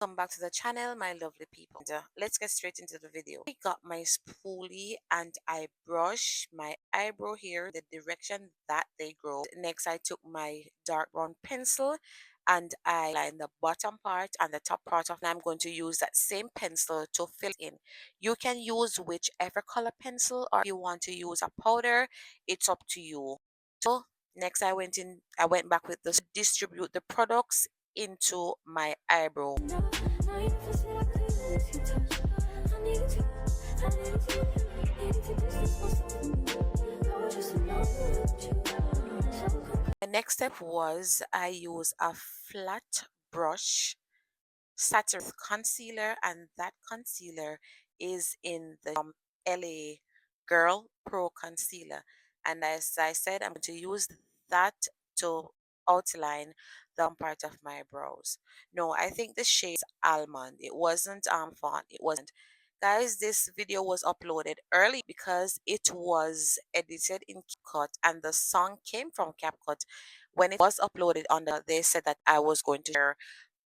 Welcome back to the channel, my lovely people. Let's get straight into the video. I got my spoolie and I brush my eyebrow here the direction that they grow. Next, I took my dark brown pencil and I line the bottom part and the top part of. And I'm going to use that same pencil to fill in. You can use whichever color pencil, or if you want to use a powder, it's up to you. So next I went back with this to distribute the products into my eyebrow. The next step was I use a flat brush saturated with concealer, and that concealer is in the LA Girl Pro Concealer. And as I said, I'm going to use that to outline the part of my brows. No, I think the shade is almond. It wasn't fawn. It wasn't. Guys, this video was uploaded early because it was edited in CapCut and the song came from CapCut. When it was uploaded on they said that I was going to share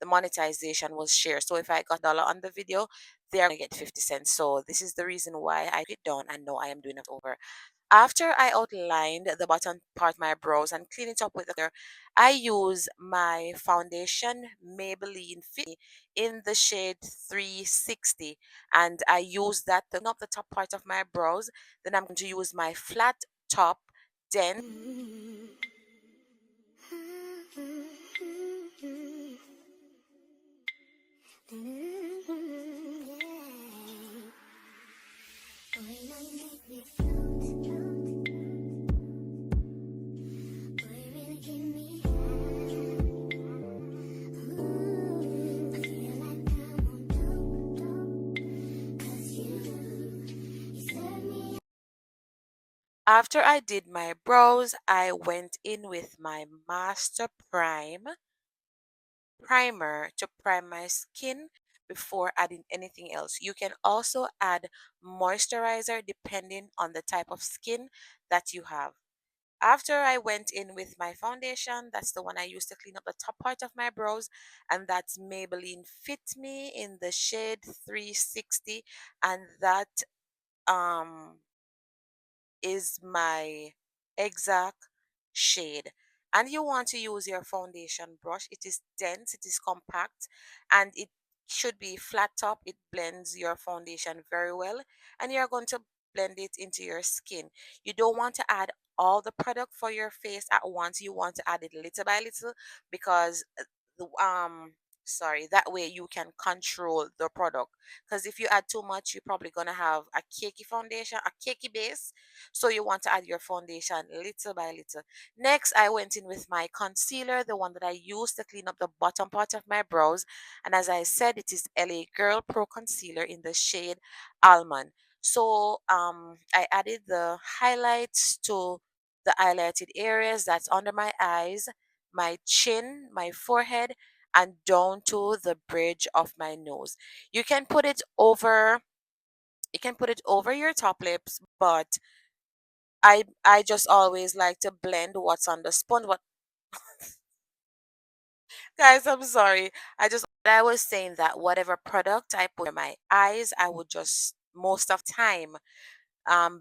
the monetization was shared. So if I got $1 on the video, they're gonna get 50 cents. So this is the reason why I put it down and now I am doing it over. After I outlined the bottom part of my brows and clean it up with the color, I use my foundation Maybelline Fit in the shade 360, and I use that to clean up the top part of my brows. Then I'm going to use my flat top dent. After I did my brows, I went in with my Master Primer to prime my skin before adding anything else. You can also add moisturizer depending on the type of skin that you have. After I went in with my foundation, that's the one I used to clean up the top part of my brows, and that's Maybelline Fit Me in the shade 360, and that um is my exact shade. And you want to use your foundation brush. It is dense, it is compact, and it should be flat top. It blends your foundation very well, and you're going to blend it into your skin. You don't want to add all the product for your face at once. You want to add it little by little because the sorry, that way you can control the product, because if you add too much you're probably gonna have a cakey foundation, a cakey base. So you want to add your foundation little by little. Next, I went in with my concealer, the one that I used to clean up the bottom part of my brows. And as I said, it is LA Girl Pro Concealer in the shade Almond. So I added the highlights to the highlighted areas that's under my eyes, my chin, my forehead, and down to the bridge of my nose. You can put it over your top lips, but I just always like to blend what's on the sponge. What Guys, I'm sorry. I was saying that whatever product I put in my eyes, I would just most of time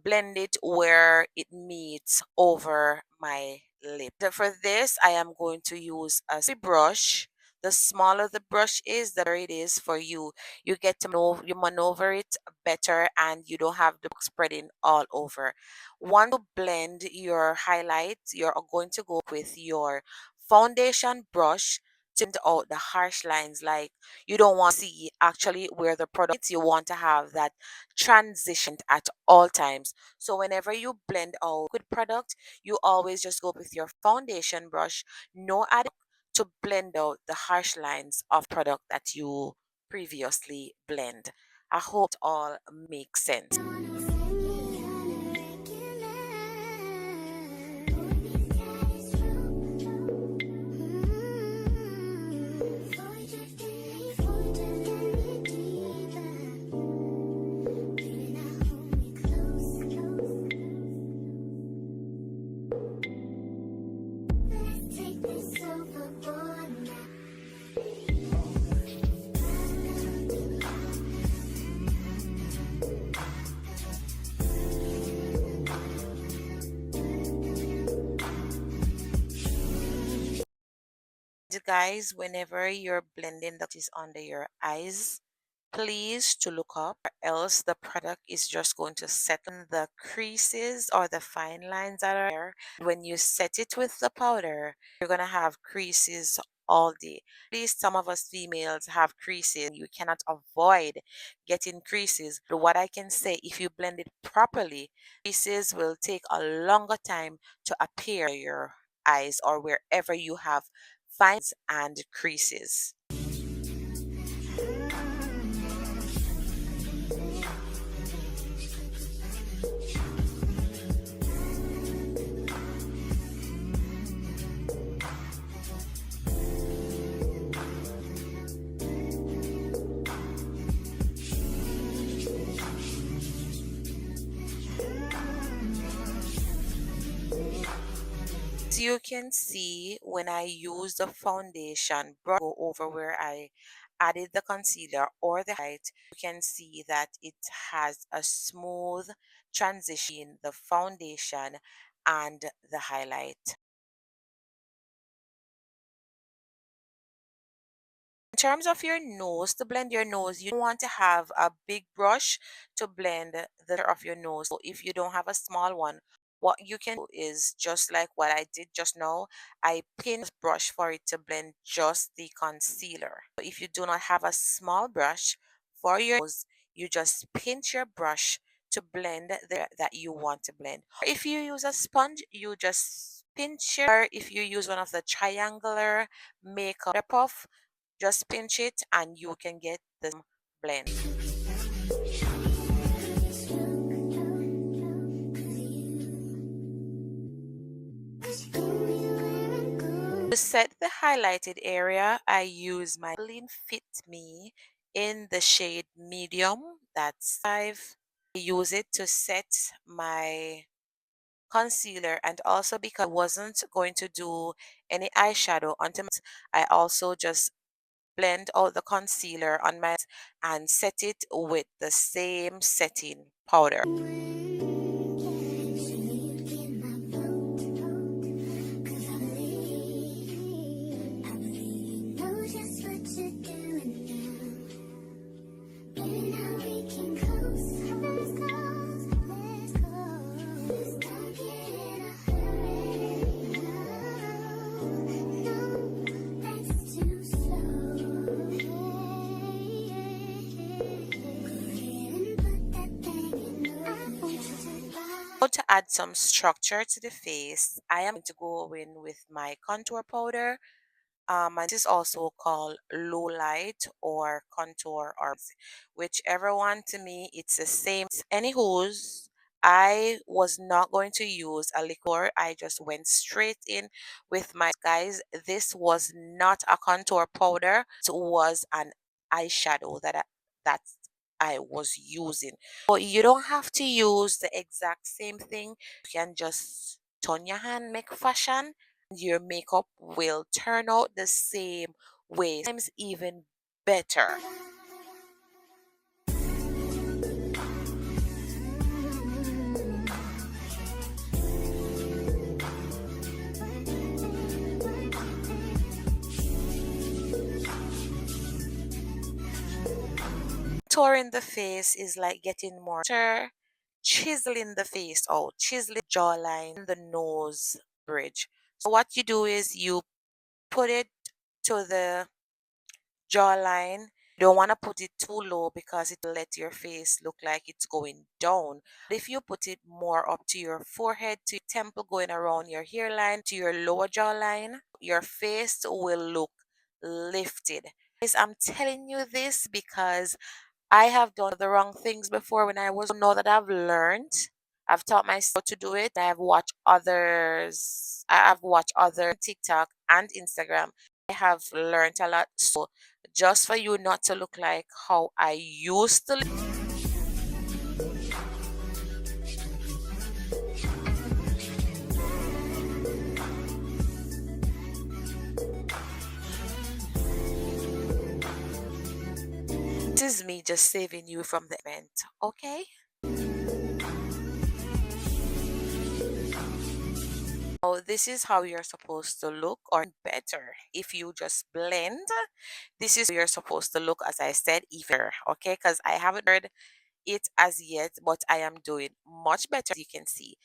blend it where it meets over my lip. So for this, I am going to use a brush. The smaller the brush is, the better it is for you. You get to you maneuver it better, and you don't have the spreading all over. Once you blend your highlights, you're going to go with your foundation brush to blend out the harsh lines. Like, you don't want to see actually where the product is. You want to have that transition at all times. So whenever you blend out good product, you always just go with your foundation brush, no add to blend out the harsh lines of product that you previously blend. I hope it all makes sense. guys, whenever you're blending the is under your eyes, please to look up, or else the product is just going to settle in the creases or the fine lines that are there. When you set it with the powder, you're going to have creases all day. At least some of us females have creases. You cannot avoid getting creases. But what I can say, if you blend it properly, creases will take a longer time to appear in your eyes or wherever you have fines and creases. As you can see, when I use the foundation brush go over where I added the concealer or the highlight, you can see that it has a smooth transition, the foundation and the highlight. In terms of your nose, to blend your nose, you want to have a big brush to blend the of your nose. So if you don't have a small one, what you can do is just like what I did just now. I pin this brush for it to blend just the concealer. So if you do not have a small brush for your nose, you just pinch your brush to blend the that you want to blend. Or if you use a sponge, you just pinch your, if you use one of the triangular makeup puff, just pinch it and you can get the blend. To set the highlighted area, I use my Maybelline Fit Me in the shade medium. That's 5. I use it to set my concealer, and also because I wasn't going to do any eyeshadow until I also just blend out the concealer on my and set it with the same setting powder. To add some structure to the face, I am going to go in with my contour powder. And this is also called low light or contour, or whichever one. To me, it's the same. Anywho's, I was not going to use a liqueur. I just went straight in with my guys. This was not a contour powder. It was an eyeshadow that I was using. But you don't have to use the exact same thing. You can just turn your hand, make fashion. Your makeup will turn out the same way, sometimes even better. Touring the face is like getting more chiseling the face out, chiseling jawline, the nose bridge. So what you do is you put it to the jawline. You don't want to put it too low because it will let your face look like it's going down. But if you put it more up to your forehead, to your temple, going around your hairline, to your lower jawline, your face will look lifted. Guys, I'm telling you this because I have done the wrong things before when I was know that I've learned. I've taught myself to do it. I've watched others. I've watched other TikTok and Instagram. I have learned a lot. So just for you not to look like how I used to look, this is me just saving you from the event. Okay? So this is how you're supposed to look, or better if you just blend. This is how you're supposed to look, as I said, even okay, because I haven't heard it as yet, but I am doing much better, as you can see.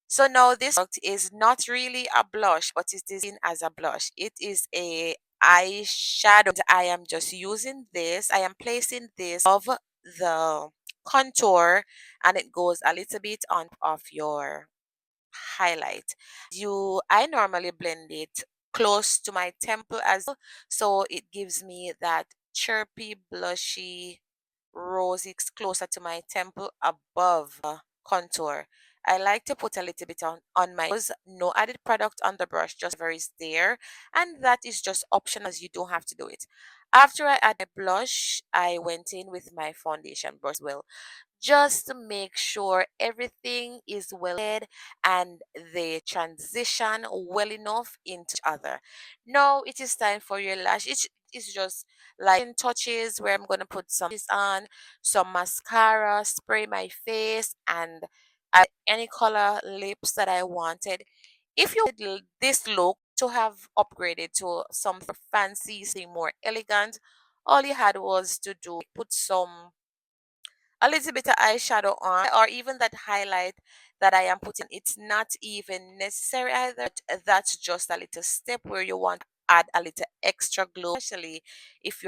So now this product is not really a blush, but it is in as a blush. It is a eyeshadow. I am just using this. I am placing this of the contour, and it goes a little bit on of your highlight. I normally blend it close to my temple as well, so it gives me that chirpy, blushy, rosy closer to my temple above contour. I like to put a little bit on my nose. No added product on the brush, just whatever is there. And that is just optional, as you don't have to do it. After I add my blush, I went in with my foundation brush as well, just to make sure everything is well laid and they transition well enough into each other. Now it is time for your lash. It's just like in touches where I'm gonna put some on, some mascara, spray my face, and add any color lips that I wanted. If you wanted this look to have upgraded to something fancy, something more elegant, all you had was to do put some a little bit of eyeshadow on, or even that highlight that I am putting. It's not even necessary either. That's just a little step where you want to add a little extra glow, especially if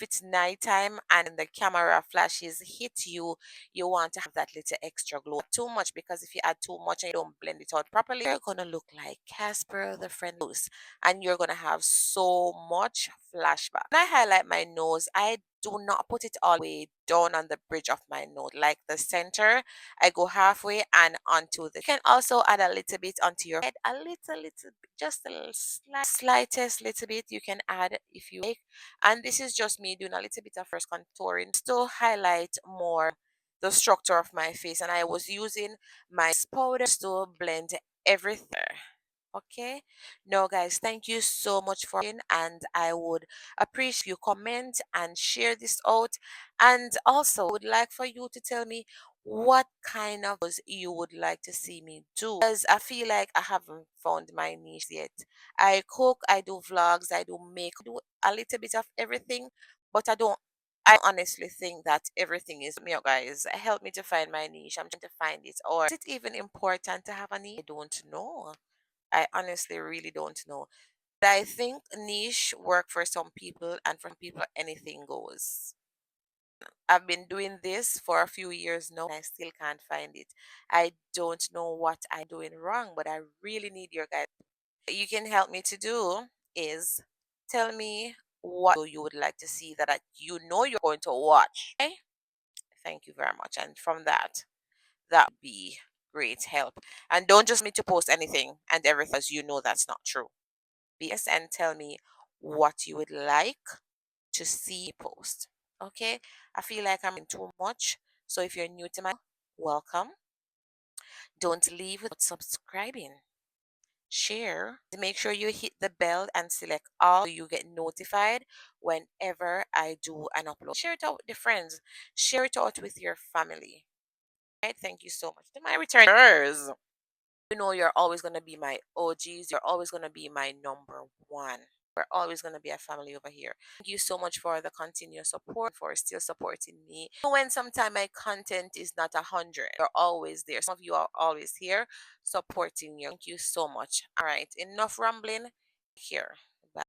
it's nighttime and the camera flashes hit you. You want to have that little extra glow. Too much, because if you add too much and you don't blend it out properly, you're gonna look like Casper the Friendly Ghost, and you're gonna have so much flashback. When I highlight my nose, I do not put it all the way down on the bridge of my nose, like the center. I go halfway and onto the. You can also add a little bit onto your head, a little bit, just a little slightest little bit. You can add if you like, and this is just me doing a little bit of first contouring to highlight more the structure of my face, and I was using my powder to blend everything. Okay. No, guys, thank you so much for watching, and I would appreciate you comment and share this out. And also, would like for you to tell me what kind of videos you would like to see me do, because I feel like I haven't found my niche yet. I cook, I do vlogs, I do make, do a little bit of everything, but I don't. I honestly think that everything is me, guys. Help me to find my niche. I'm trying to find it. Or is it even important to have a niche? I don't know. I honestly really don't know. But I think niche work for some people, and for some people anything goes. I've been doing this for a few years now and I still can't find it. I don't know what I'm doing wrong, but I really need your guys. What you can help me to do is tell me what you would like to see that you know you're going to watch. Okay? Thank you very much. And from that would be great help. And don't just me to post anything and everything, as you know that's not true. BS and tell me what you would like to see post. Okay? I feel like I'm in too much. So if you're new to my welcome. Don't leave without subscribing. Share. Make sure you hit the bell and select all so you get notified whenever I do an upload. Share it out with your friends. Share it out with your family. Right? Thank you so much. To my returners. You know you're always gonna be my OGs. You're always gonna be my number one. We're always gonna be a family over here. Thank you so much for the continuous support, for still supporting me. When sometimes my content is not 100, you're always there. Some of you are always here supporting you. Thank you so much. All right, enough rambling here. Bye.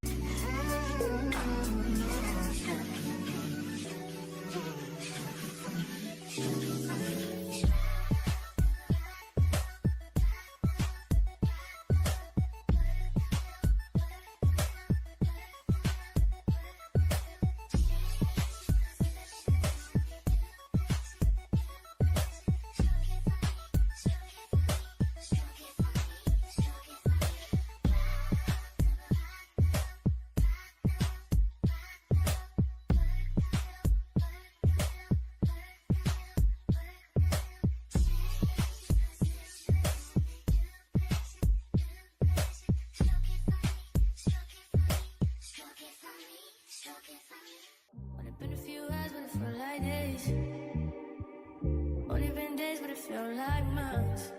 Only been a few hours, but it felt like days. Only been days, but it felt like months.